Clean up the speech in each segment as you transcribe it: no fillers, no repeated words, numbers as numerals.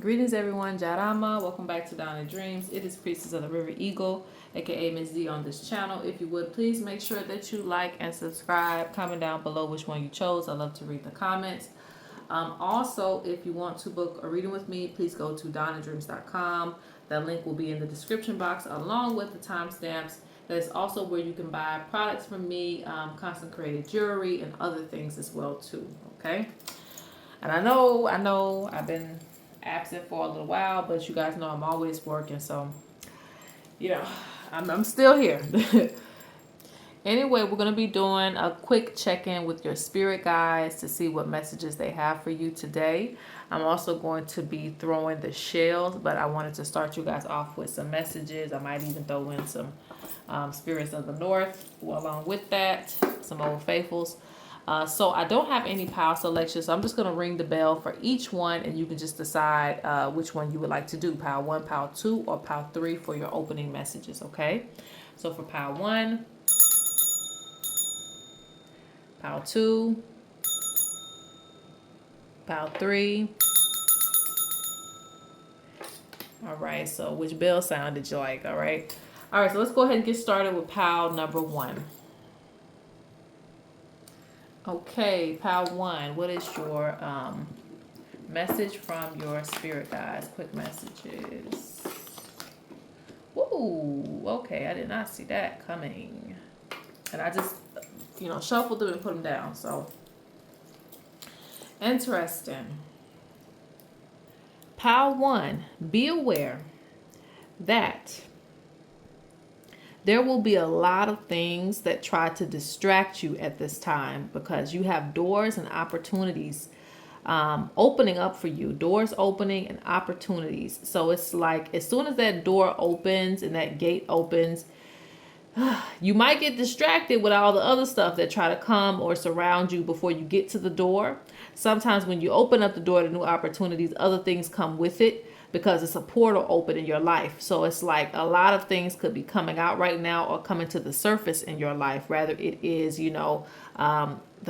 Greetings everyone, Jarama. Welcome back to Down in Dreams. It is Priestess of the River Eagle, aka Ms.Z on this channel. If you would, please make sure that you like and subscribe. Comment down below which one you chose. I love to read the comments. Also, if you want to book a reading with me, please go to downinDreams.com. That link will be in the description box along with the timestamps. That is also where you can buy products from me, consecrated jewelry, and other things as well too. Okay. And I know, I've been absent for a little while, but you guys know I'm always working, so I'm still here. Anyway, we're going to be doing a quick check-in with your spirit guides to see what messages they have for you today. I'm also going to be throwing the shells, but I wanted to start you guys off with some messages. I might even throw in some spirits of the north along with that, some old faithfuls. So I don't have any pile selection, so I'm just going to ring the bell for each one, and you can just decide which one you would like to do, pile 1, pile 2, or pile 3 for your opening messages, okay? So for pile 1, pile 2, pile 3. All right, so which bell sound did you like, all right? All right, so let's go ahead and get started with pile number 1. Okay, pile 1, what is your message from your spirit guides? Quick messages. Ooh, okay, I did not see that coming. And I just, shuffled them and put them down, so. Interesting. Pile 1, be aware that there will be a lot of things that try to distract you at this time because you have doors and opportunities opening up for you. Doors opening and opportunities. So it's like as soon as that door opens and that gate opens, you might get distracted with all the other stuff that try to come or surround you before you get to the door. Sometimes when you open up the door to new opportunities, other things come with it, because it's a portal open in your life. So it's like a lot of things could be coming out right now or coming to the surface in your life. Rather it is, the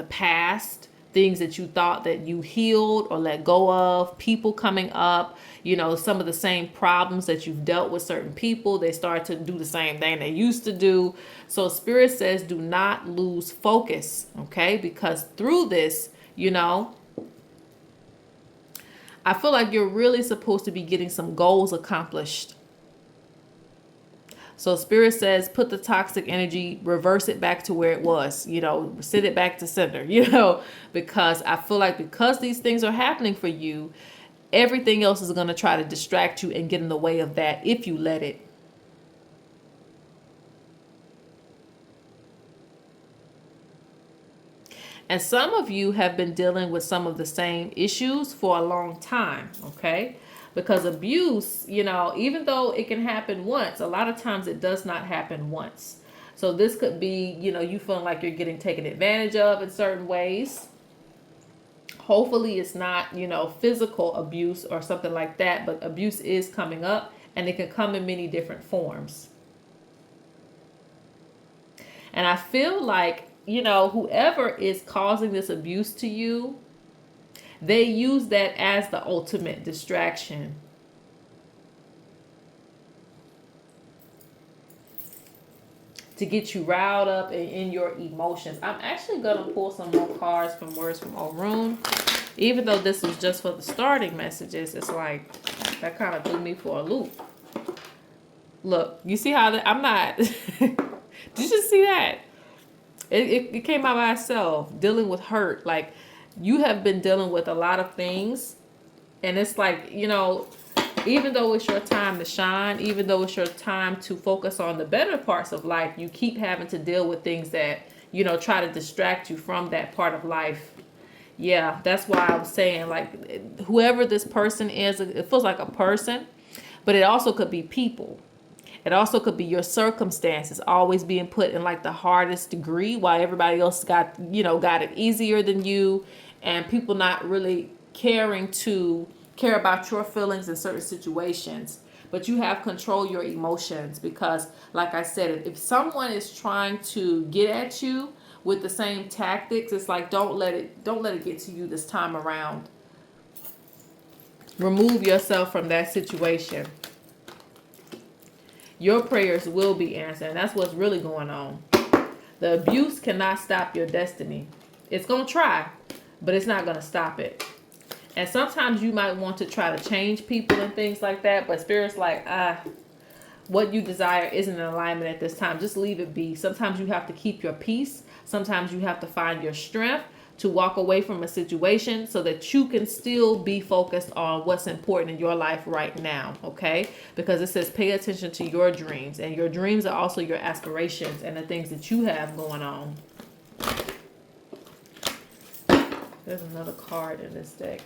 past, things that you thought that you healed or let go of, people coming up, some of the same problems that you've dealt with certain people, they start to do the same thing they used to do. So Spirit says do not lose focus, okay? Because through this, I feel like you're really supposed to be getting some goals accomplished. So Spirit says put the toxic energy, reverse it back to where it was, send it back to center, because I feel like because these things are happening for you, everything else is going to try to distract you and get in the way of that if you let it. And some of you have been dealing with some of the same issues for a long time, okay? Because abuse, even though it can happen once, a lot of times it does not happen once. So this could be, you feeling like you're getting taken advantage of in certain ways. Hopefully it's not, physical abuse or something like that, but abuse is coming up and it can come in many different forms. And I feel like whoever is causing this abuse to you, they use that as the ultimate distraction. To get you riled up in your emotions. I'm actually going to pull some more cards from Words from Orun. Even though this was just for the starting messages, it's like, that kind of threw me for a loop. Look, you see how I'm not... Did you just see that? It came out by itself, dealing with hurt. Like, you have been dealing with a lot of things. And it's like, even though it's your time to shine, even though it's your time to focus on the better parts of life, you keep having to deal with things that, try to distract you from that part of life. Yeah, that's why I was saying, like, whoever this person is, it feels like a person, but it also could be people. It also could be your circumstances always being put in like the hardest degree while everybody else got it easier than you, and people not really caring to care about your feelings in certain situations. But you have control your emotions because, like I said, if someone is trying to get at you with the same tactics, it's like don't let it get to you this time around. remove yourself from that situation. Your prayers will be answered. And that's what's really going on. The abuse cannot stop your destiny. It's going to try, but it's not going to stop it. And sometimes you might want to try to change people and things like that, but Spirit's like, what you desire isn't in alignment at this time. Just leave it be. Sometimes you have to keep your peace. Sometimes you have to find your strength to walk away from a situation so that you can still be focused on what's important in your life right now, okay? Because it says pay attention to your dreams, and your dreams are also your aspirations and the things that you have going on. There's another card in this deck.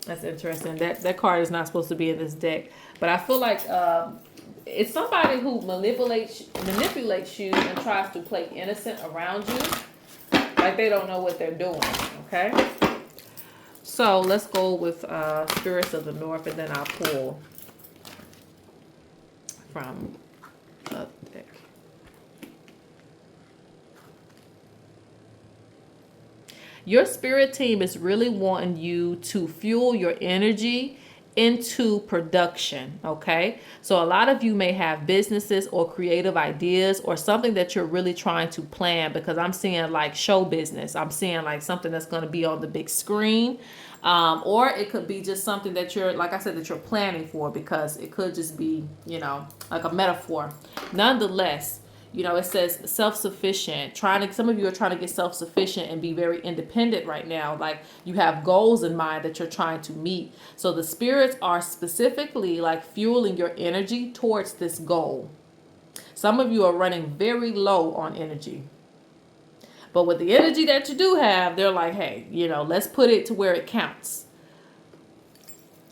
That's interesting. That card is not supposed to be in this deck, but I feel like it's somebody who manipulates you and tries to play innocent around you, like they don't know what they're doing. Okay. So let's go with Spirits of the North, and then I'll pull from the deck. Your spirit team is really wanting you to fuel your energy into production, okay? So a lot of you may have businesses or creative ideas or something that you're really trying to plan, because I'm seeing like show business. I'm seeing like something that's going to be on the big screen. Or it could be just something that you're, like I said, that you're planning for, because it could just be, you know, like a metaphor. Nonetheless, you know, it says self-sufficient. Some of you are trying to get self-sufficient and be very independent right now. Like you have goals in mind that you're trying to meet. So the spirits are specifically like fueling your energy towards this goal. Some of you are running very low on energy. But with the energy that you do have, they're like, hey, you know, let's put it to where it counts,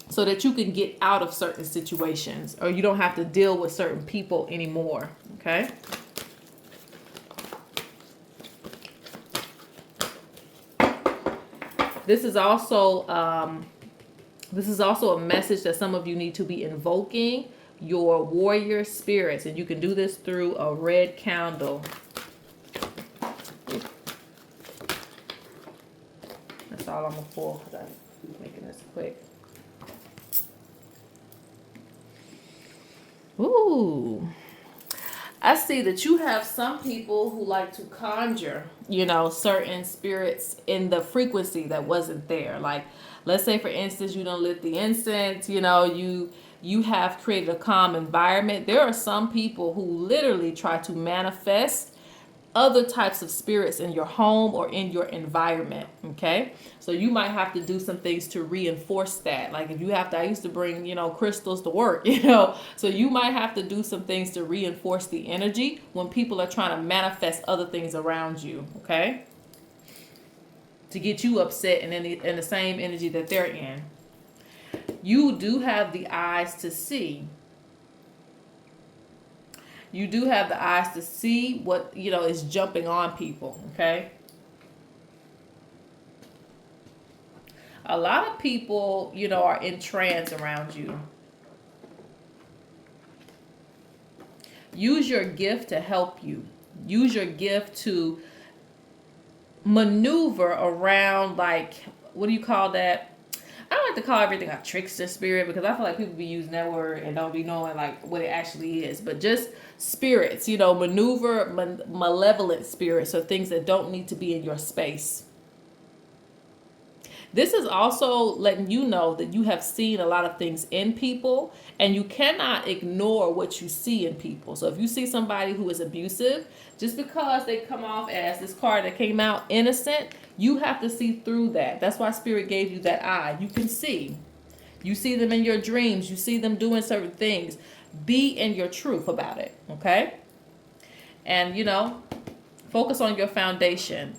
so that you can get out of certain situations, or you don't have to deal with certain people anymore. Okay. This is also a message that some of you need to be invoking your warrior spirits, and you can do this through a red candle. That's all I'm gonna pull, because I'm making this quick. Ooh. I see that you have some people who like to conjure, you know, certain spirits in the frequency that wasn't there. Like, let's say, for instance, you don't lit the incense, you know, you have created a calm environment. There are some people who literally try to manifest other types of spirits in your home or in your environment, okay? So you might have to do some things to reinforce that. Like if you have to, I used to bring, you know, crystals to work, you know? So you might have to do some things to reinforce the energy when people are trying to manifest other things around you, okay? To get you upset and in the same energy that they're in. You do have the eyes to see. You do have the eyes to see what, you know, is jumping on people, okay? A lot of people, you know, are in trance around you. Use your gift to help you. Use your gift to maneuver around, like, what do you call that? I don't like to call everything a trickster spirit, because I feel like people be using that word and don't be knowing like what it actually is. But just spirits, you know, maneuver, malevolent spirits, or things that don't need to be in your space. This is also letting you know that you have seen a lot of things in people, and you cannot ignore what you see in people. So if you see somebody who is abusive, just because they come off as this card that came out innocent, you have to see through that. That's why Spirit gave you that eye. You can see. You see them in your dreams. You see them doing certain things. Be in your truth about it, okay? And, you know, focus on your foundation.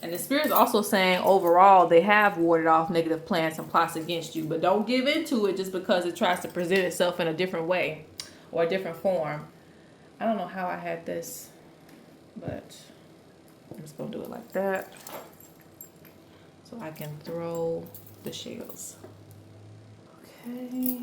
And the Spirit's also saying overall they have warded off negative plans and plots against you. But don't give into it just because it tries to present itself in a different way or a different form. I don't know how I had this, but I'm just going to do it like that so I can throw the shells. Okay.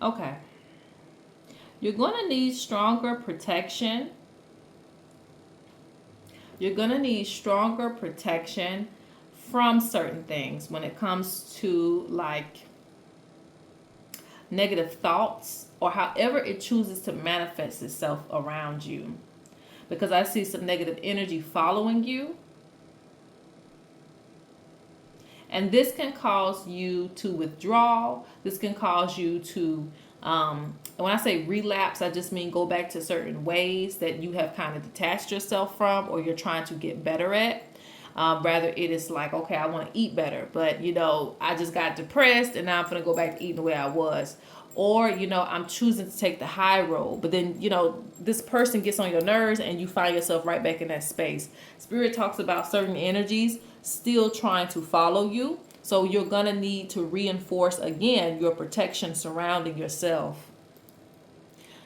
Okay. You're going to need stronger protection. You're going to need stronger protection from certain things when it comes to like negative thoughts or however it chooses to manifest itself around you. Because I see some negative energy following you. And this can cause you to withdraw. This can cause you to, when I say relapse, I just mean go back to certain ways that you have kind of detached yourself from or you're trying to get better at. Rather, it is like, okay, I want to eat better, but I just got depressed and now I'm going to go back to eating the way I was. Or, I'm choosing to take the high road, but then, this person gets on your nerves and you find yourself right back in that space. Spirit talks about certain energies still trying to follow you. So you're going to need to reinforce again your protection surrounding yourself.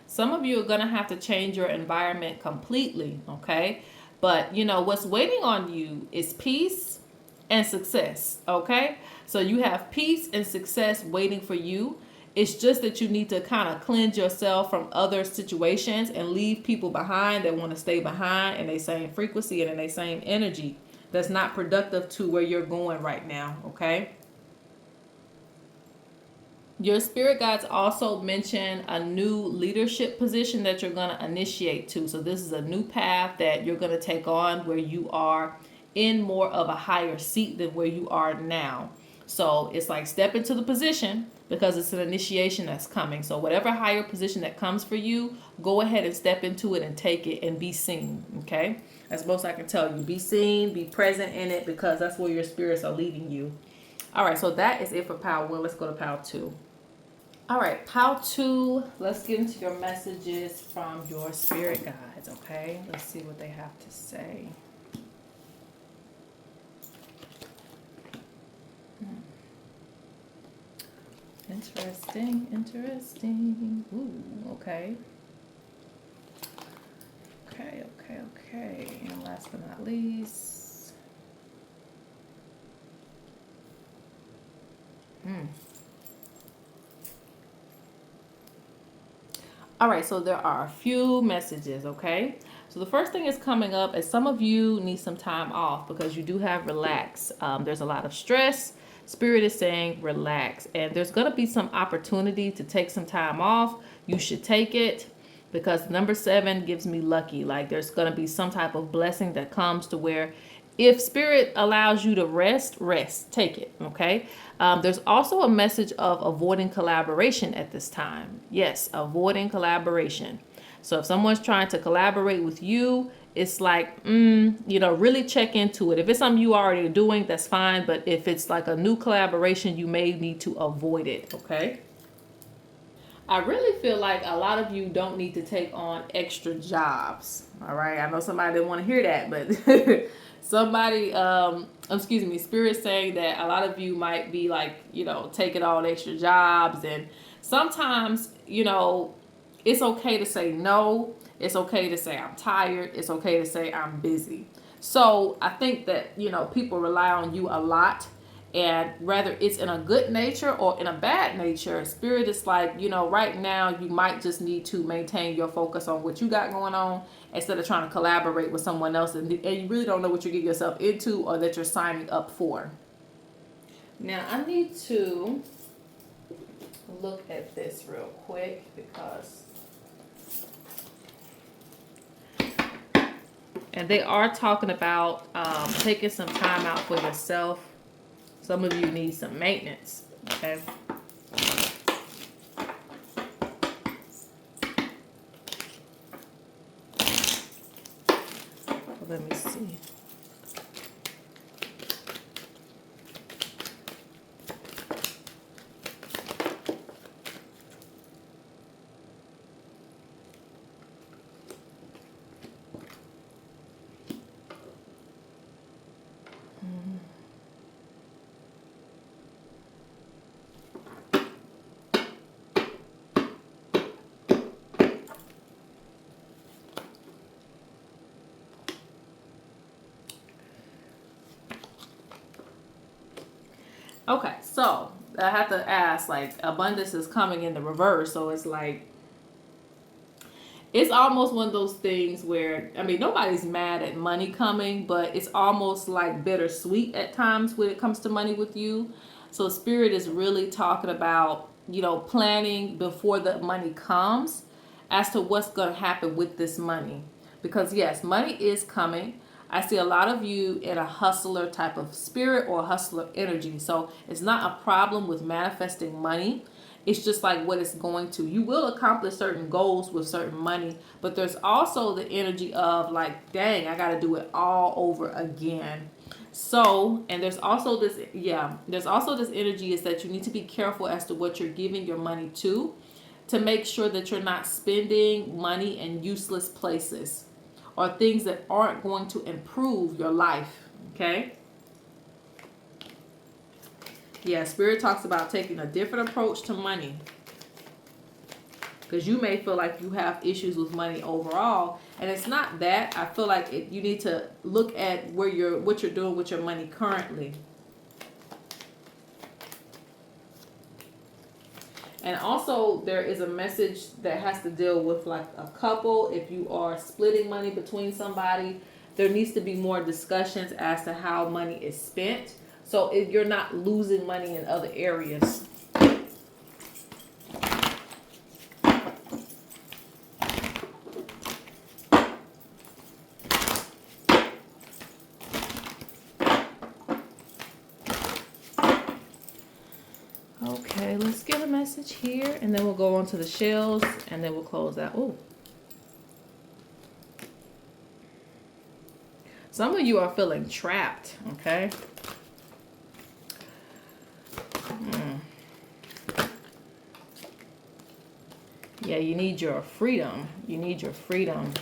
Some of you are going to have to change your environment completely, okay? But, what's waiting on you is peace and success, okay? So you have peace and success waiting for you. It's just that you need to kind of cleanse yourself from other situations and leave people behind that want to stay behind in their same frequency and in their same energy. That's not productive to where you're going right now, okay? Your spirit guides also mention a new leadership position that you're going to initiate to. So this is a new path that you're going to take on where you are in more of a higher seat than where you are now. So it's like step into the position because it's an initiation that's coming. So whatever higher position that comes for you, go ahead and step into it and take it and be seen, okay? That's most I can tell you. Be seen, be present in it because that's where your spirits are leading you. All right, so that is it for Pile 1. Let's go to Pile 2. All right, Pile 2, let's get into your messages from your spirit guides, okay? Let's see what they have to say. Interesting. Ooh, okay. Okay. And last but not least. All right, so there are a few messages, okay? So the first thing is coming up is some of you need some time off because you do have relax. There's a lot of stress. Spirit is saying relax. And there's going to be some opportunity to take some time off. You should take it because number 7 gives me lucky. Like there's going to be some type of blessing that comes to where if spirit allows you to rest, take it, okay? There's also a message of avoiding collaboration at this time. Yes, avoiding collaboration. So if someone's trying to collaborate with you, it's like, really check into it. If it's something you already doing, that's fine. But if it's like a new collaboration, you may need to avoid it, okay? I really feel like a lot of you don't need to take on extra jobs. All right. I know somebody didn't want to hear that, but Spirit saying that a lot of you might be like, taking on extra jobs. And sometimes, it's okay to say no. It's okay to say I'm tired. It's okay to say I'm busy. So I think that, people rely on you a lot. And whether it's in a good nature or in a bad nature, spirit is like, right now you might just need to maintain your focus on what you got going on instead of trying to collaborate with someone else. And you really don't know what you're getting yourself into or that you're signing up for. Now, I need to look at this real quick because... And they are talking about taking some time out for yourself. Some of you need some maintenance, okay? Let me see. Okay, so I have to ask, like, abundance is coming in the reverse. So it's like, it's almost one of those things where, I mean, nobody's mad at money coming, but it's almost like bittersweet at times when it comes to money with you. So Spirit is really talking about, planning before the money comes as to what's going to happen with this money. Because yes, money is coming. I see a lot of you in a hustler type of spirit or hustler energy. So it's not a problem with manifesting money. It's just like what it's going to. You will accomplish certain goals with certain money, but there's also the energy of like, dang, I got to do it all over again. So, and there's also this energy is that you need to be careful as to what you're giving your money to make sure that you're not spending money in useless places or things that aren't going to improve your life. Okay? Yeah, Spirit talks about taking a different approach to money. Because you may feel like you have issues with money overall, and it's not that. I feel like you need to look at what you're doing with your money currently. And also, there is a message that has to deal with like a couple. If you are splitting money between somebody, there needs to be more discussions as to how money is spent. So if you're not losing money in other areas. Okay, let's get a message here, and then we'll go on to the shells, and then we'll close out. Ooh. Some of you are feeling trapped, okay? Yeah, you need your freedom. You need your freedom.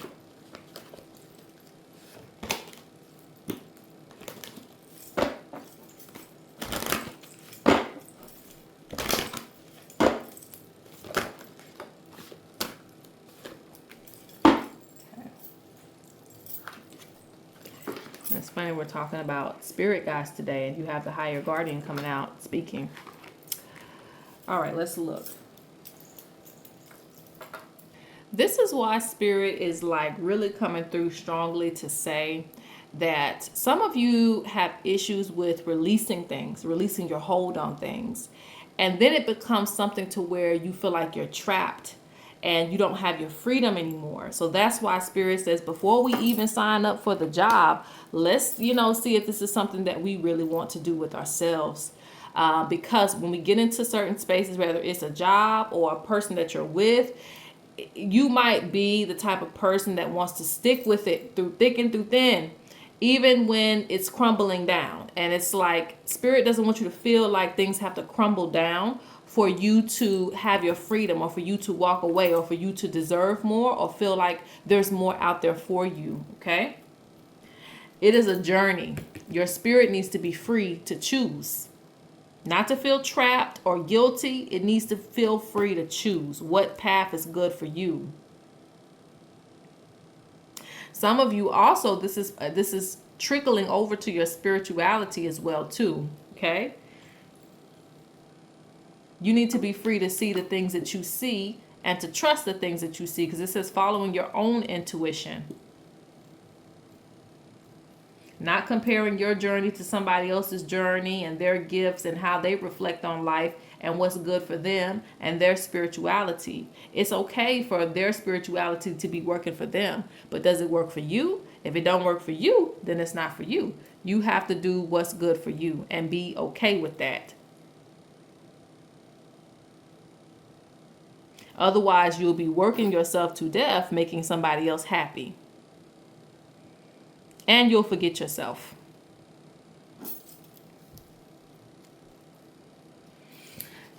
It's funny, we're talking about spirit guides today, and you have the higher guardian coming out speaking. All right, let's look. This is why spirit is like really coming through strongly to say that some of you have issues with releasing things, releasing your hold on things. And then it becomes something to where you feel like you're trapped and you don't have your freedom anymore. So that's why Spirit says before we even sign up for the job, let's, see if this is something that we really want to do with ourselves. Because when we get into certain spaces, whether it's a job or a person that you're with, you might be the type of person that wants to stick with it through thick and through thin, even when it's crumbling down. And it's like Spirit doesn't want you to feel like things have to crumble down for you to have your freedom, or for you to walk away, or for you to deserve more, or feel like there's more out there for you. Okay? It is a journey. Your spirit needs to be free to choose. Not to feel trapped or guilty. It needs to feel free to choose what path is good for you. Some of you also, this is trickling over to your spirituality as well too. Okay? You need to be free to see the things that you see and to trust the things that you see, because it says following your own intuition. Not comparing your journey to somebody else's journey and their gifts and how they reflect on life and what's good for them and their spirituality. It's okay for their spirituality to be working for them, but does it work for you? If it don't work for you, then it's not for you. You have to do what's good for you and be okay with that. Otherwise, you'll be working yourself to death, making somebody else happy. And you'll forget yourself.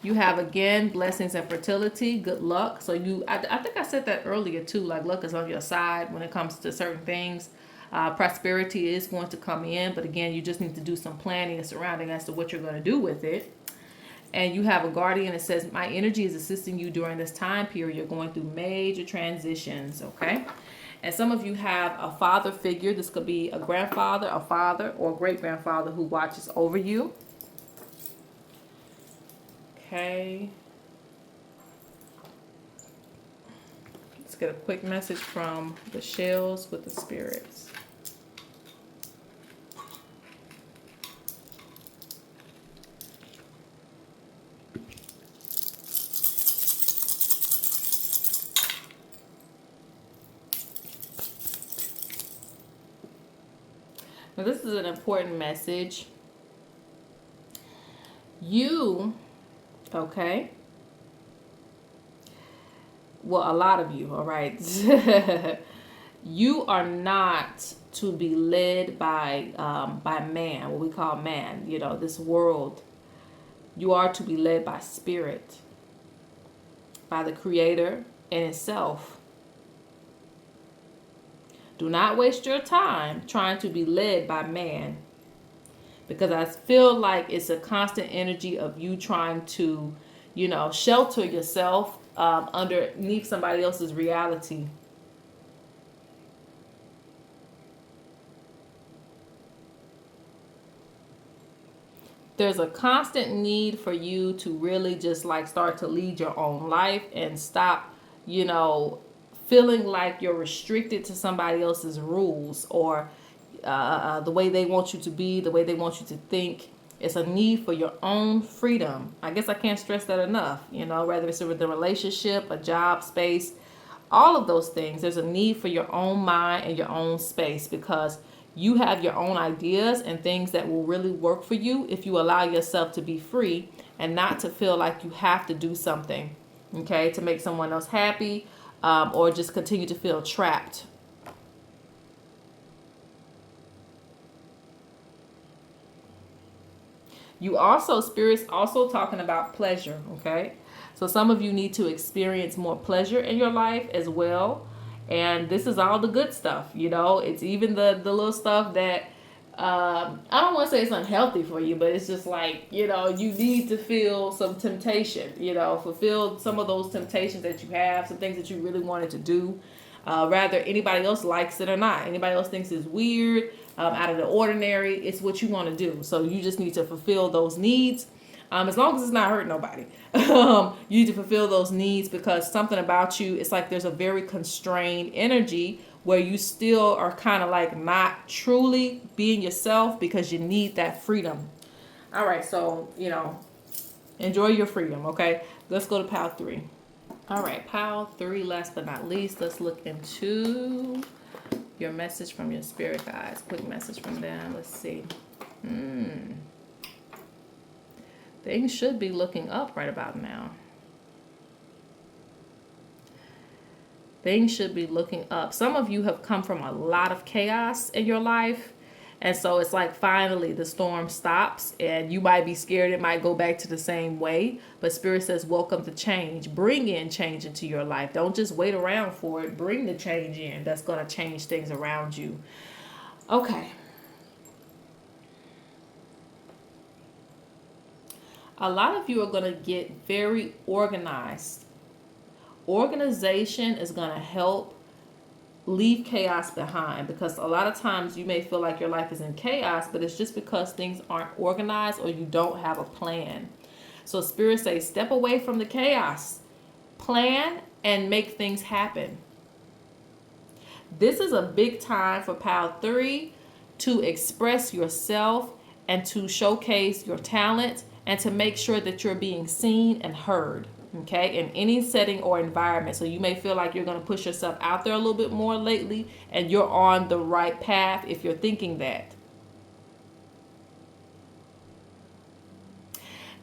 You have, again, blessings and fertility, good luck. So I think I said that earlier too, like luck is on your side when it comes to certain things. Prosperity is going to come in, but again, you just need to do some planning and surrounding as to what you're going to do with it. And you have a guardian that says, my energy is assisting you during this time period. You're going through major transitions, okay? And some of you have a father figure. This could be a grandfather, a father, or a great-grandfather who watches over you. Okay. Let's get a quick message from the shells with the spirits. Now, this is an important message. You, okay? Well, a lot of you, all right? You are not to be led by man, what we call man, you know, this world. You are to be led by spirit, by the Creator in itself. Do not waste your time trying to be led by man, because I feel like it's a constant energy of you trying to, you know, shelter yourself underneath somebody else's reality. There's a constant need for you to really just like start to lead your own life and stop, you know, feeling like you're restricted to somebody else's rules or the way they want you to be, the way they want you to think. It's a need for your own freedom. I guess I can't stress that enough. You know, whether it's with a relationship, a job space, all of those things. There's a need for your own mind and your own space, because you have your own ideas and things that will really work for you if you allow yourself to be free and not to feel like you have to do something, okay, to make someone else happy, or just continue to feel trapped. You also, Spirit's also talking about pleasure, okay? So some of you need to experience more pleasure in your life as well. And this is all the good stuff, you know? It's even the little stuff that, I don't want to say it's unhealthy for you, but it's just like, you know, you need to feel some temptation, you know, fulfill some of those temptations that you have, some things that you really wanted to do. Rather anybody else likes it or not. Anybody else thinks it's weird, out of the ordinary. It's what you want to do. So you just need to fulfill those needs. As long as it's not hurting nobody. You need to fulfill those needs, because something about you, it's like there's a very constrained energy where you still are kind of like not truly being yourself, because you need that freedom. All right, so, you know, enjoy your freedom, okay? Let's go to pile 3. All right, pile 3, last but not least, let's look into your message from your spirit guides. Quick message from them. Let's see. Things should be looking up right about now. Things should be looking up. Some of you have come from a lot of chaos in your life. And so it's like finally the storm stops, and you might be scared it might go back to the same way. But Spirit says, welcome to change. Bring in change into your life. Don't just wait around for it. Bring the change in. That's going to change things around you. Okay. A lot of you are going to get very organized. Organization is going to help leave chaos behind, because a lot of times you may feel like your life is in chaos, but it's just because things aren't organized or you don't have a plan. So Spirit says, step away from the chaos, plan and make things happen. This is a big time for pile 3 to express yourself and to showcase your talent and to make sure that you're being seen and heard. Okay, in any setting or environment. So you may feel like you're going to push yourself out there a little bit more lately, and you're on the right path if you're thinking that.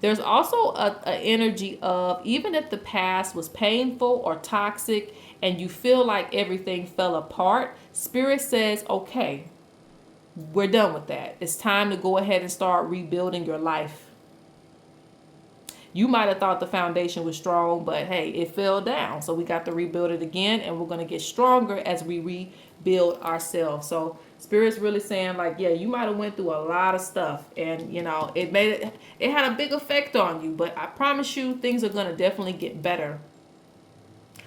There's also a energy of, even if the past was painful or toxic and you feel like everything fell apart, Spirit says, okay, we're done with that. It's time to go ahead and start rebuilding your life. You might have thought the foundation was strong, but hey, it fell down. So we got to rebuild it again, and we're going to get stronger as we rebuild ourselves. So Spirit's really saying, like, yeah, you might have went through a lot of stuff, and you know, it had a big effect on you, but I promise you things are going to definitely get better,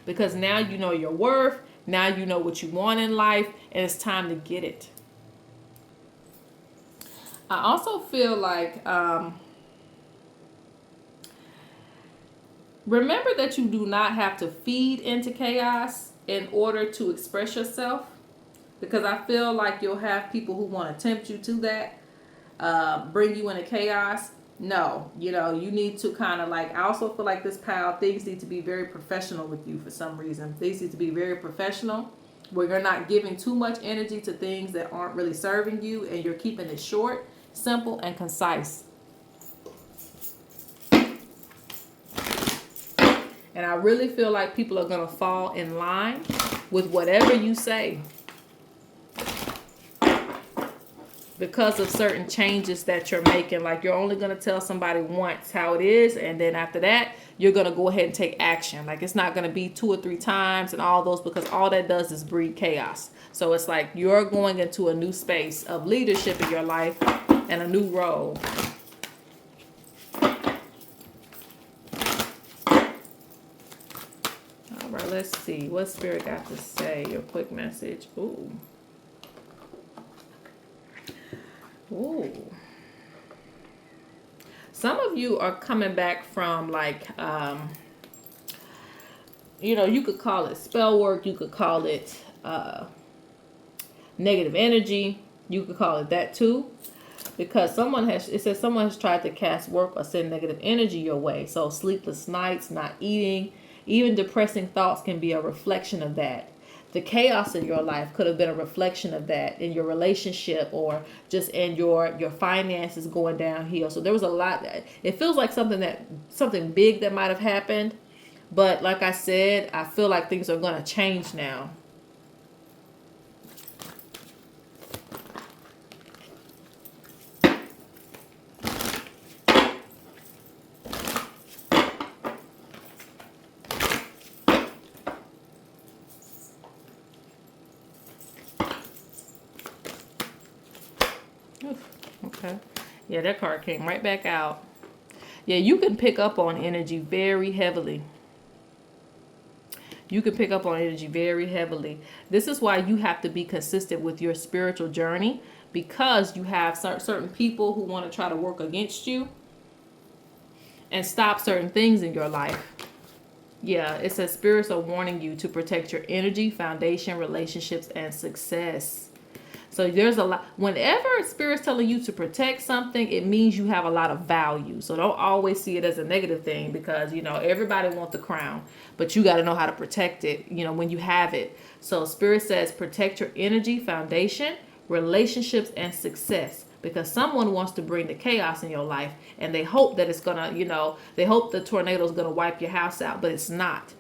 because now you know your worth, now you know what you want in life, and it's time to get it. I also feel like remember that you do not have to feed into chaos in order to express yourself, because I feel like you'll have people who want to tempt you to that, bring you into chaos. No, you know, you need to kind of like, I also feel like this pal, things need to be very professional with you for some reason. Things need to be very professional, where you're not giving too much energy to things that aren't really serving you, and you're keeping it short, simple, and concise. And I really feel like people are going to fall in line with whatever you say, because of certain changes that you're making. Like, you're only going to tell somebody once how it is, and then after that, you're going to go ahead and take action. Like, it's not going to be 2 or 3 times and all those, because all that does is breed chaos. So it's like you're going into a new space of leadership in your life and a new role. All right, let's see what Spirit got to say. Your quick message. Ooh. Ooh. Some of you are coming back from like, you know, you could call it spell work. You could call it negative energy. You could call it that too. Because it says someone has tried to cast work or send negative energy your way. So sleepless nights, not eating, even depressing thoughts can be a reflection of that. The chaos in your life could have been a reflection of that, in your relationship, or just in your finances going downhill. So there was a lot. It feels like something big that might have happened, but like I said, I feel like things are going to change now. Okay. Yeah, that card came right back out. Yeah, you can pick up on energy very heavily. You can pick up on energy very heavily. This is why you have to be consistent with your spiritual journey, because you have certain people who want to try to work against you and stop certain things in your life. Yeah, it says spirits are warning you to protect your energy, foundation, relationships, and success. So there's a lot. Whenever Spirit's telling you to protect something, it means you have a lot of value. So don't always see it as a negative thing, because, you know, everybody wants the crown, but you got to know how to protect it, you know, when you have it. So Spirit says protect your energy, foundation, relationships, and success, because someone wants to bring the chaos in your life, and they hope that it's going to, you know, they hope the tornado is going to wipe your house out, but it's not.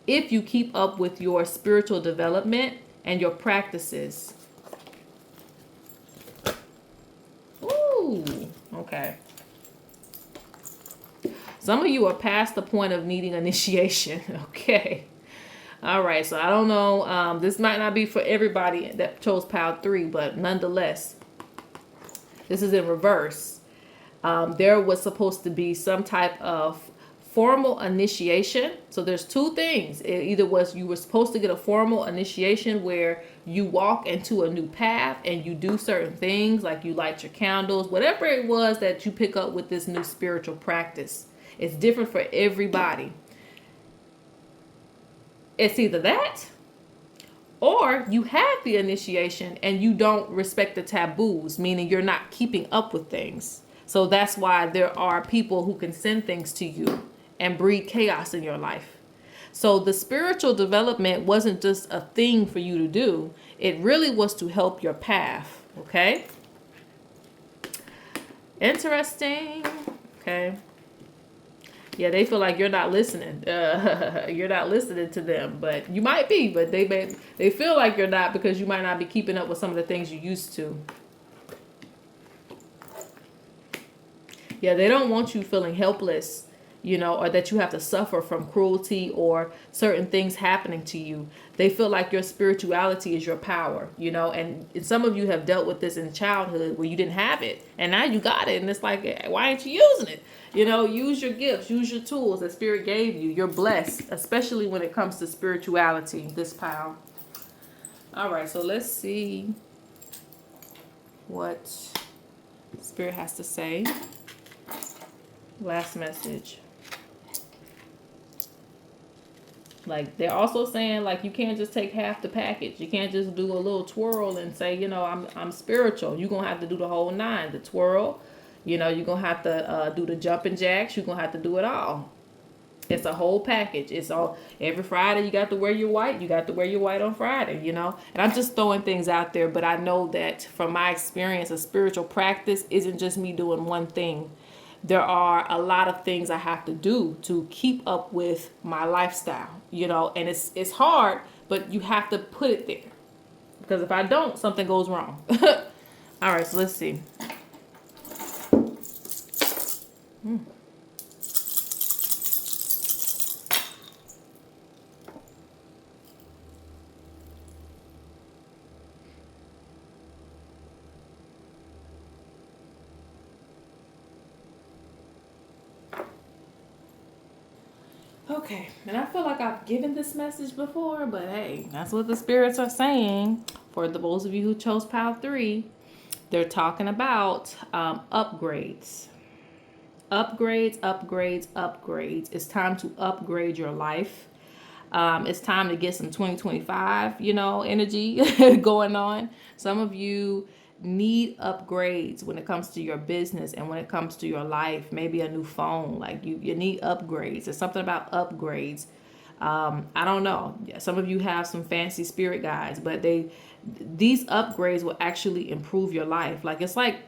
If you keep up with your spiritual development and your practices. Ooh, okay. Some of you are past the point of needing initiation. Okay. All right. So I don't know. This might not be for everybody that chose pile 3, but nonetheless, this is in reverse. There was supposed to be some type of formal initiation. So there's 2 things. It either was you were supposed to get a formal initiation where you walk into a new path and you do certain things, like you light your candles, whatever it was that you pick up with this new spiritual practice. It's different for everybody. It's either that, or you have the initiation and you don't respect the taboos, meaning you're not keeping up with things. So that's why there are people who can send things to you and breed chaos in your life. So the spiritual development wasn't just a thing for you to do. It really was to help your path. Okay? Interesting. Okay. Yeah, they feel like you're not listening. You're not listening to them, but you might be. But they feel like you're not, because you might not be keeping up with some of the things you used to. Yeah, they don't want you feeling helpless, you know, or that you have to suffer from cruelty or certain things happening to you. They feel like your spirituality is your power, you know, and some of you have dealt with this in childhood where you didn't have it, and now you got it, and it's like, why aren't you using it? You know, use your gifts, use your tools that Spirit gave you. You're blessed, especially when it comes to spirituality, this pile. All right, so let's see what Spirit has to say. Last message. Like, they're also saying, like, you can't just take half the package. You can't just do a little twirl and say, you know, I'm spiritual. You're going to have to do the whole nine. The twirl, you know, you're going to have to do the jumping jacks. You're going to have to do it all. It's a whole package. It's all, every Friday you got to wear your white. You got to wear your white on Friday, you know. And I'm just throwing things out there, but I know that from my experience, a spiritual practice isn't just me doing one thing. There are a lot of things I have to do to keep up with my lifestyle, you know. And it's hard, but you have to put it there, because if I don't, something goes wrong. All right, so let's see. Okay, and I feel like I've given this message before, but hey, that's what the spirits are saying. For those of you who chose pile 3, they're talking about upgrades. Upgrades. It's time to upgrade your life. It's time to get some 2025, you know, energy going on. Some of you need upgrades when it comes to your business and when it comes to your life. Maybe a new phone. Like, you need upgrades. There's something about upgrades. I don't know. Some of you have some fancy spirit guides, but these upgrades will actually improve your life. Like, it's like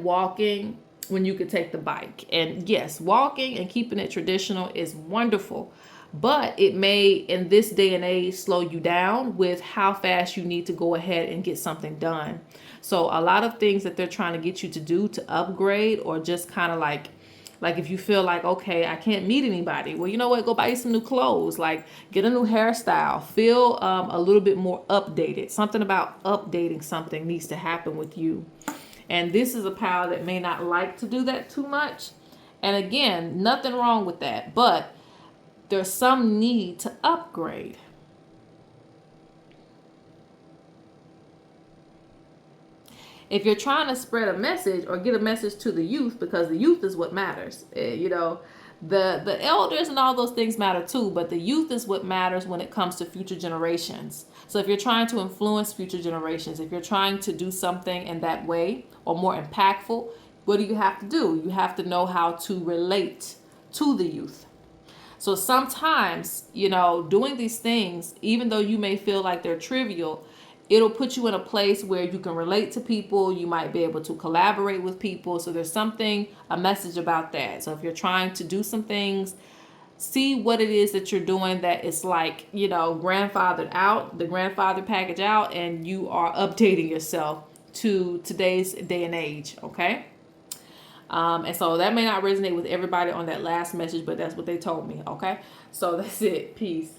walking when you could take the bike. And yes, walking and keeping it traditional is wonderful, but it may, in this day and age, slow you down with how fast you need to go ahead and get something done. So a lot of things that they're trying to get you to do to upgrade, or just kind of like if you feel like, okay, I can't meet anybody, well, you know what, go buy you some new clothes, like get a new hairstyle, feel a little bit more updated. Something about updating something needs to happen with you. And this is a pile that may not like to do that too much. And again, nothing wrong with that, but there's some need to upgrade. If you're trying to spread a message or get a message to the youth, because the youth is what matters, you know, the elders and all those things matter too, but the youth is what matters when it comes to future generations. So if you're trying to influence future generations, if you're trying to do something in that way or more impactful, what do you have to do? You have to know how to relate to the youth. So sometimes, you know, doing these things, even though you may feel like they're trivial, it'll put you in a place where you can relate to people. You might be able to collaborate with people. So there's a message about that. So if you're trying to do some things, see what it is that you're doing that is like, you know, grandfathered out, the grandfather package out, and you are updating yourself to today's day and age, okay? And so that may not resonate with everybody on that last message, but that's what they told me, okay? So that's it. Peace.